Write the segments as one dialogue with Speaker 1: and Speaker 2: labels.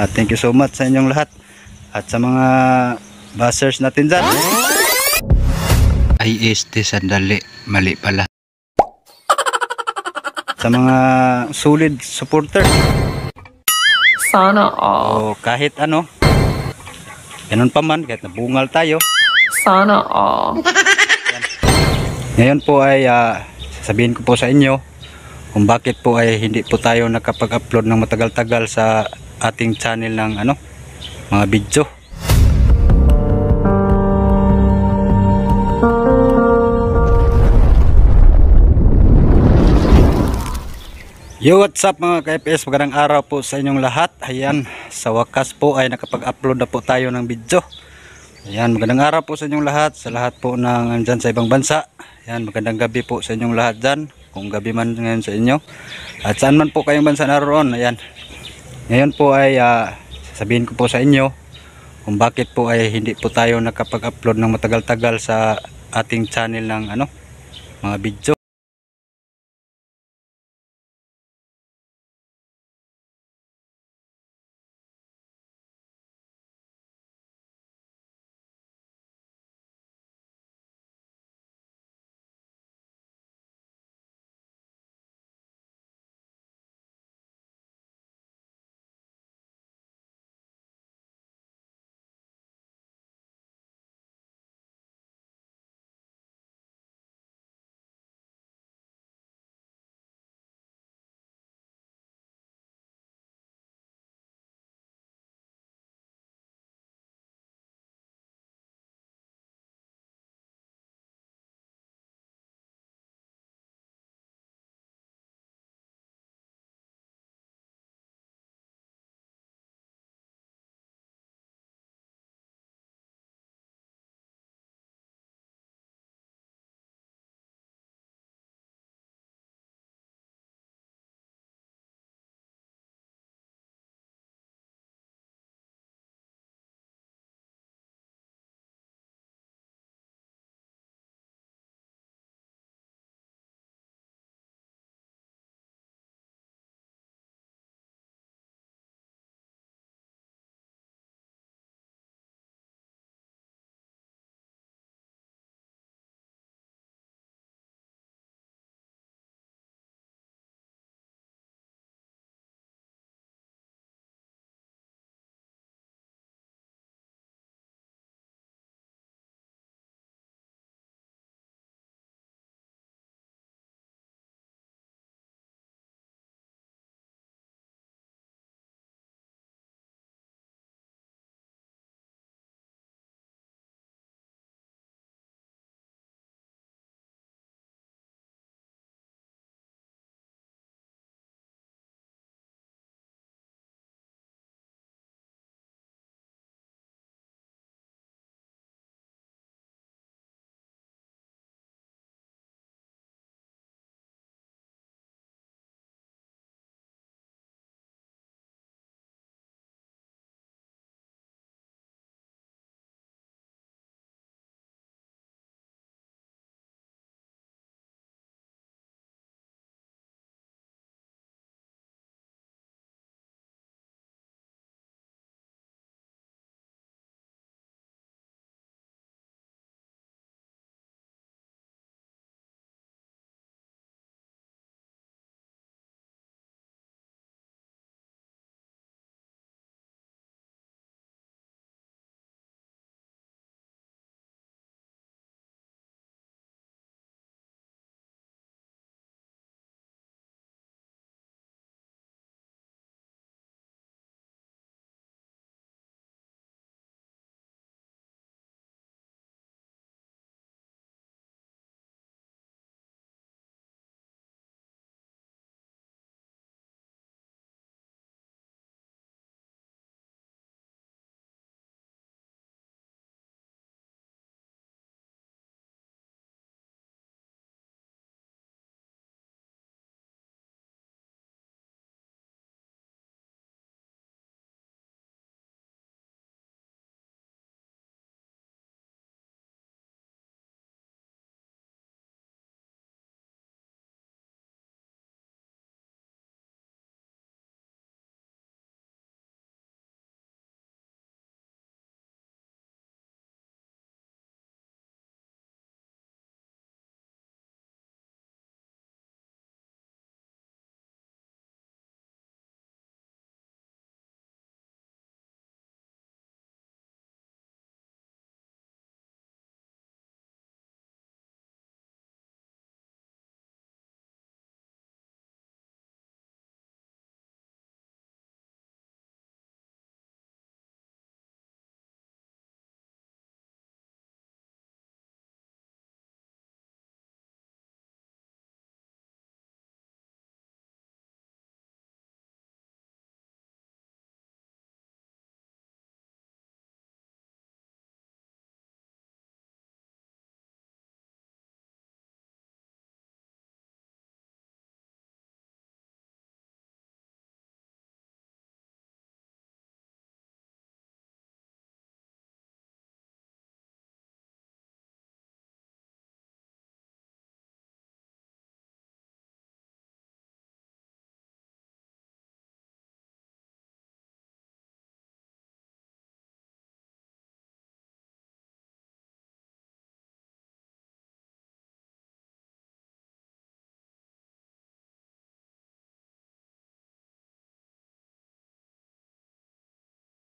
Speaker 1: Thank you so much sa inyong lahat. At sa mga buzzers natin dyan. IST sandali, mali pala. Sa mga solid supporter.
Speaker 2: Sana all.
Speaker 1: O kahit ano, ganun pa man, kahit nabungal tayo.
Speaker 2: Sana all.
Speaker 1: Ngayon po ay sasabihin ko po sa inyo kung bakit po ay hindi po tayo nakapag-upload ng matagal-tagal sa ating channel ng mga video. Yo, what's up mga ka-FPS, magandang araw po sa inyong lahat. Ayan, sa wakas po ay nakapag-upload na po tayo ng video. Ayan, magandang araw po sa inyong lahat, sa lahat po ng andyan sa ibang bansa. Ayan, magandang gabi po sa inyong lahat dyan, kung gabi man ngayon sa inyo. At saan man po kayong bansa naroon. Ayan, ngayon po ay sasabihin ko po sa inyo kung bakit po ay hindi po tayo nakapag-upload ng matagal-tagal sa ating channel ng mga video.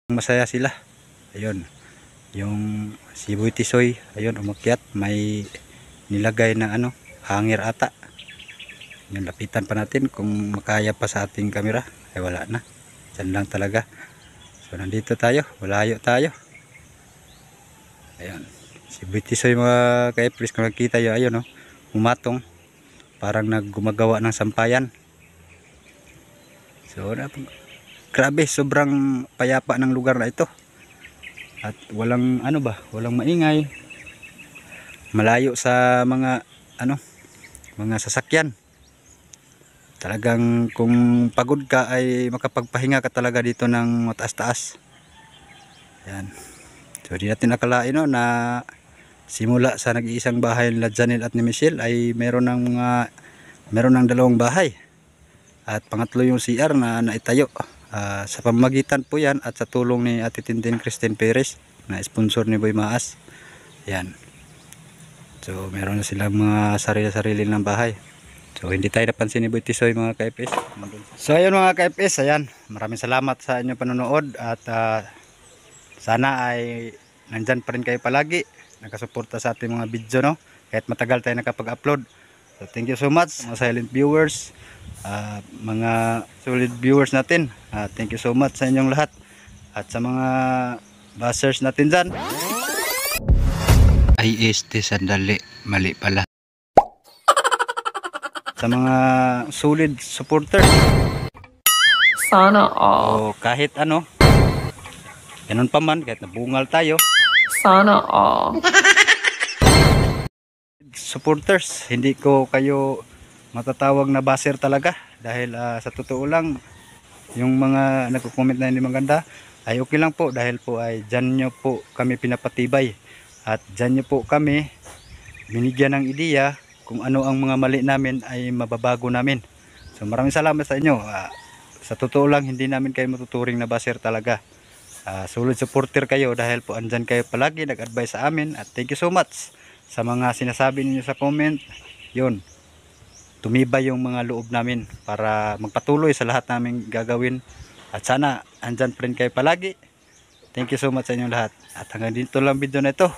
Speaker 1: masaya sila. Ayun, yung si Boy Tisoy, ayun, umakyat, may nilagay na ano, hangir ata. Yung lapitan pa natin kung makaya pa sa ating camera. Ay wala na, dyan lang talaga. So nandito tayo, malayo tayo. Ayun, si Boy Tisoy mga ka-Epris, kung nakikita nyo, ayun oh, umatong, parang naggumagawa ng sampayan. So grabe, sobrang payapa ng lugar na ito. At walang ano ba, walang maingay. Malayo sa mga ano, mga sasakyan. Talagang kung pagod ka ay makapagpahinga ka talaga dito ng mataas-taas. Yan. So di natin akalain no, na simula sa nag-iisang bahay nila Janelle at ni Michelle ay meron ng dalawang bahay. At pangatlo yung CR na naitayo. Sa pamamagitan po yan at sa tulong ni Ate Tintin Christine Perez na sponsor ni Boy Maas. Yan. So meron na silang mga sarili-sarili ng bahay. So hindi tayo napansin ni Boy Tisoy mga ka-FS. So ayun mga ka-FS, ayan. Maraming salamat sa inyong panonood at sana ay nandyan pa rin kayo palagi. Nakasuporta sa ating mga video, no? Kahit matagal tayo nakapag-upload. So thank you so much mga silent viewers. Mga solid viewers natin, thank you so much sa inyong lahat. At sa mga buzzers natin dyan, ay sandali, mali pala. Sa mga solid supporters,
Speaker 2: Sana all.
Speaker 1: o kahit ano, ganun pa man, kahit nabungal tayo,
Speaker 2: Sana all.
Speaker 1: supporters, hindi ko kayo matatawag na baser talaga dahil sa totoo lang yung mga nagko-comment na hindi maganda ay okay lang po dahil po ay dyan nyo po kami pinapatibay at dyan nyo po kami binigyan ng ideya kung ano ang mga mali namin ay mababago namin. So maraming salamat sa inyo. Sa totoo lang hindi namin kayo matuturing na baser talaga. Solid supporter kayo dahil po andyan kayo palagi nag-advise sa amin at thank you so much sa mga sinasabi ninyo sa comment. Yun, tumibay yung mga loob namin para magpatuloy sa lahat namin gagawin at sana andyan pa rin kayo palagi. Thank you so much sa inyong lahat at hanggang dito lang video na ito.